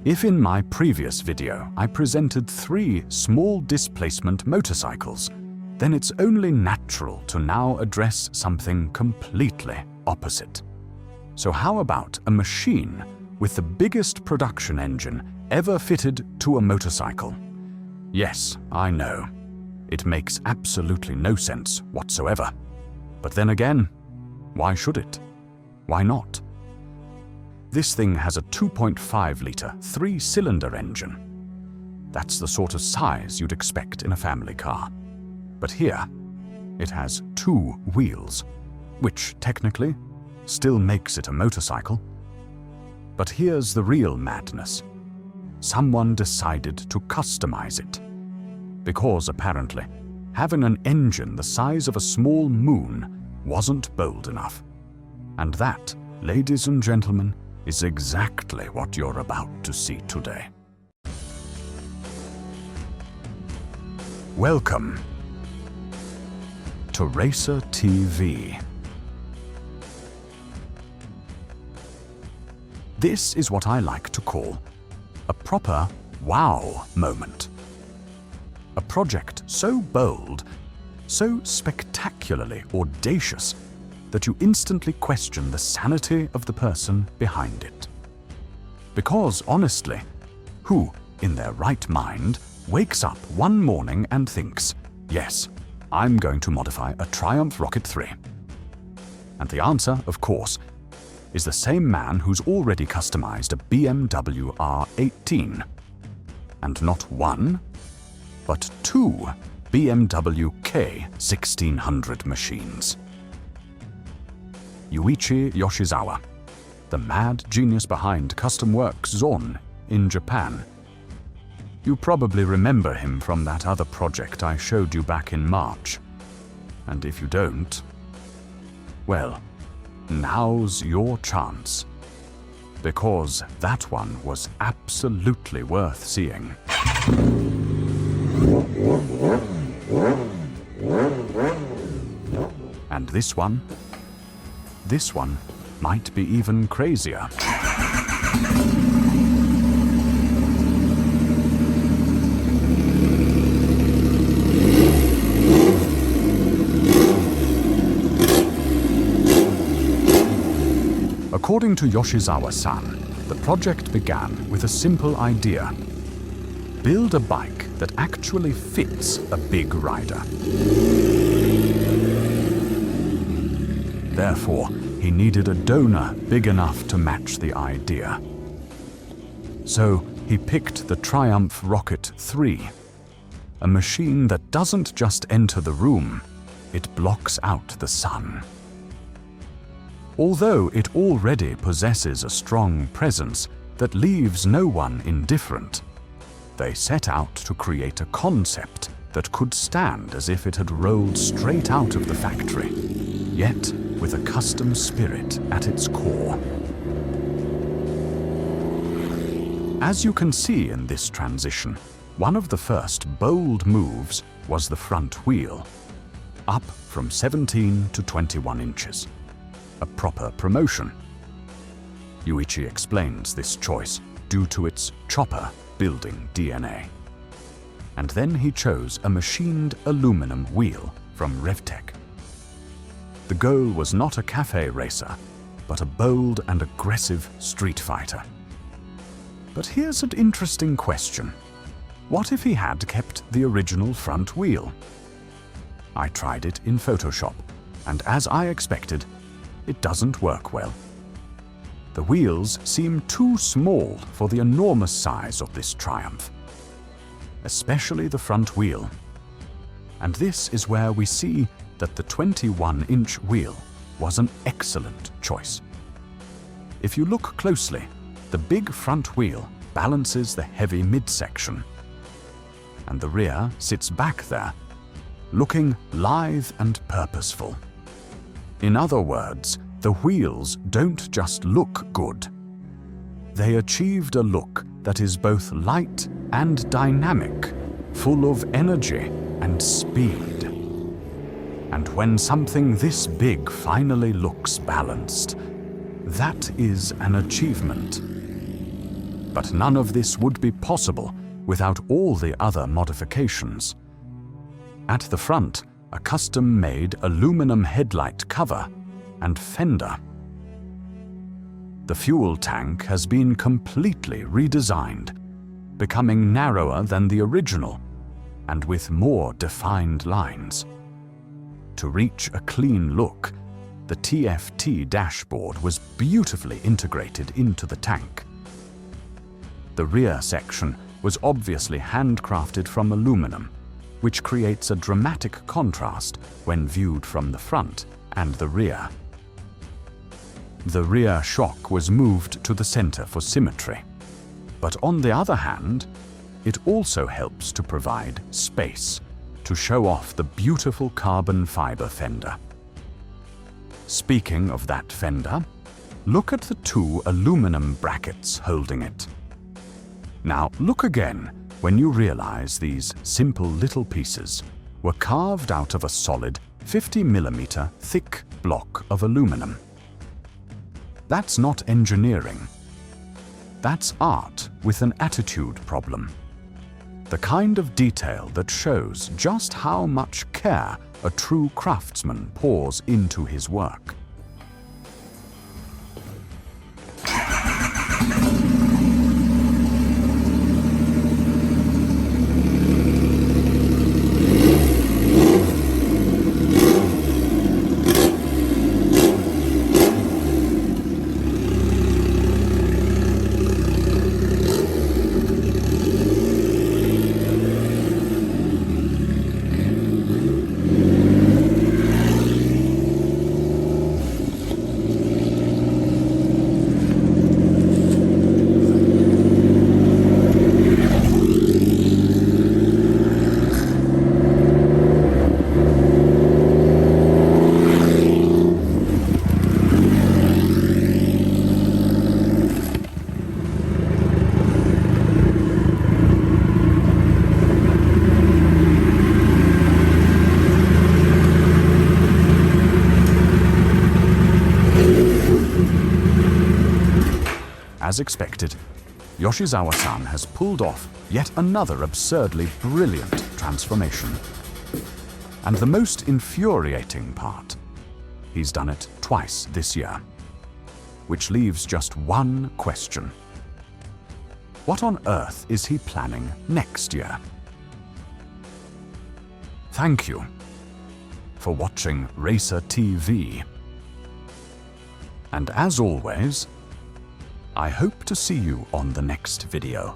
If in my previous video I presented 3 small displacement motorcycles, then it's only natural to now address something completely opposite. So how about a machine with the biggest production engine ever fitted to a motorcycle? Yes, I know. It makes absolutely no sense whatsoever. But then again, why should it? Why not? This thing has a 2.5-litre 3-cylinder engine. That's the sort of size you'd expect in a family car. But here, it has 2 wheels, which technically still makes it a motorcycle. But here's the real madness. Someone decided to customize it. Because apparently, having an engine the size of a small moon wasn't bold enough. And that, ladies and gentlemen, is exactly what you're about to see today. Welcome to racertv. This is what I like to call a proper wow moment. A project so bold, so spectacularly audacious, that you instantly question the sanity of the person behind it. Because honestly, who, in their right mind, wakes up one morning and thinks, yes, I'm going to modify a Triumph Rocket 3? And the answer, of course, is the same man who's already customized a BMW R18. And not one, but 2 BMW K1600 machines. Yuichi Yoshizawa, the mad genius behind Custom Works Zon in Japan. You probably remember him from that other project I showed you back in March. And if you don't, well, now's your chance. Because that one was absolutely worth seeing. And this one might be even crazier. According to Yoshizawa-san, the project began with a simple idea. Build a bike that actually fits a big rider. Therefore, he needed a donor big enough to match the idea. So he picked the Triumph Rocket 3, a machine that doesn't just enter the room, it blocks out the sun. Although it already possesses a strong presence that leaves no one indifferent, they set out to create a concept that could stand as if it had rolled straight out of the factory, yet with a custom spirit at its core. As you can see in this transition, one of the first bold moves was the front wheel, up from 17 to 21 inches. A proper promotion. Yuichi explains this choice due to its chopper building DNA. And then he chose a machined aluminum wheel from Revtech. The goal was not a cafe racer, but a bold and aggressive street fighter. But here's an interesting question. What if he had kept the original front wheel? I tried it in Photoshop, and as I expected, it doesn't work well. The wheels seem too small for the enormous size of this Triumph, especially the front wheel. And this is where we see that the 21-inch wheel was an excellent choice. If you look closely, the big front wheel balances the heavy midsection, and the rear sits back there, looking lithe and purposeful. In other words, the wheels don't just look good. They achieved a look that is both light and dynamic, full of energy and speed. And when something this big finally looks balanced, that is an achievement. But none of this would be possible without all the other modifications. At the front, a custom-made aluminum headlight cover and fender. The fuel tank has been completely redesigned, becoming narrower than the original and with more defined lines. To reach a clean look, the TFT dashboard was beautifully integrated into the tank. The rear section was obviously handcrafted from aluminum, which creates a dramatic contrast when viewed from the front and the rear. The rear shock was moved to the center for symmetry, but on the other hand, it also helps to provide space to show off the beautiful carbon fiber fender. Speaking of that fender, look at the two aluminum brackets holding it. Now look again when you realize these simple little pieces were carved out of a solid 50mm thick block of aluminum. That's not engineering. That's art with an attitude problem. The kind of detail that shows just how much care a true craftsman pours into his work. As expected, Yoshizawa-san has pulled off yet another absurdly brilliant transformation. And the most infuriating part, he's done it twice this year. Which leaves just one question. What on earth is he planning next year? Thank you for watching racertv. And as always, I hope to see you on the next video.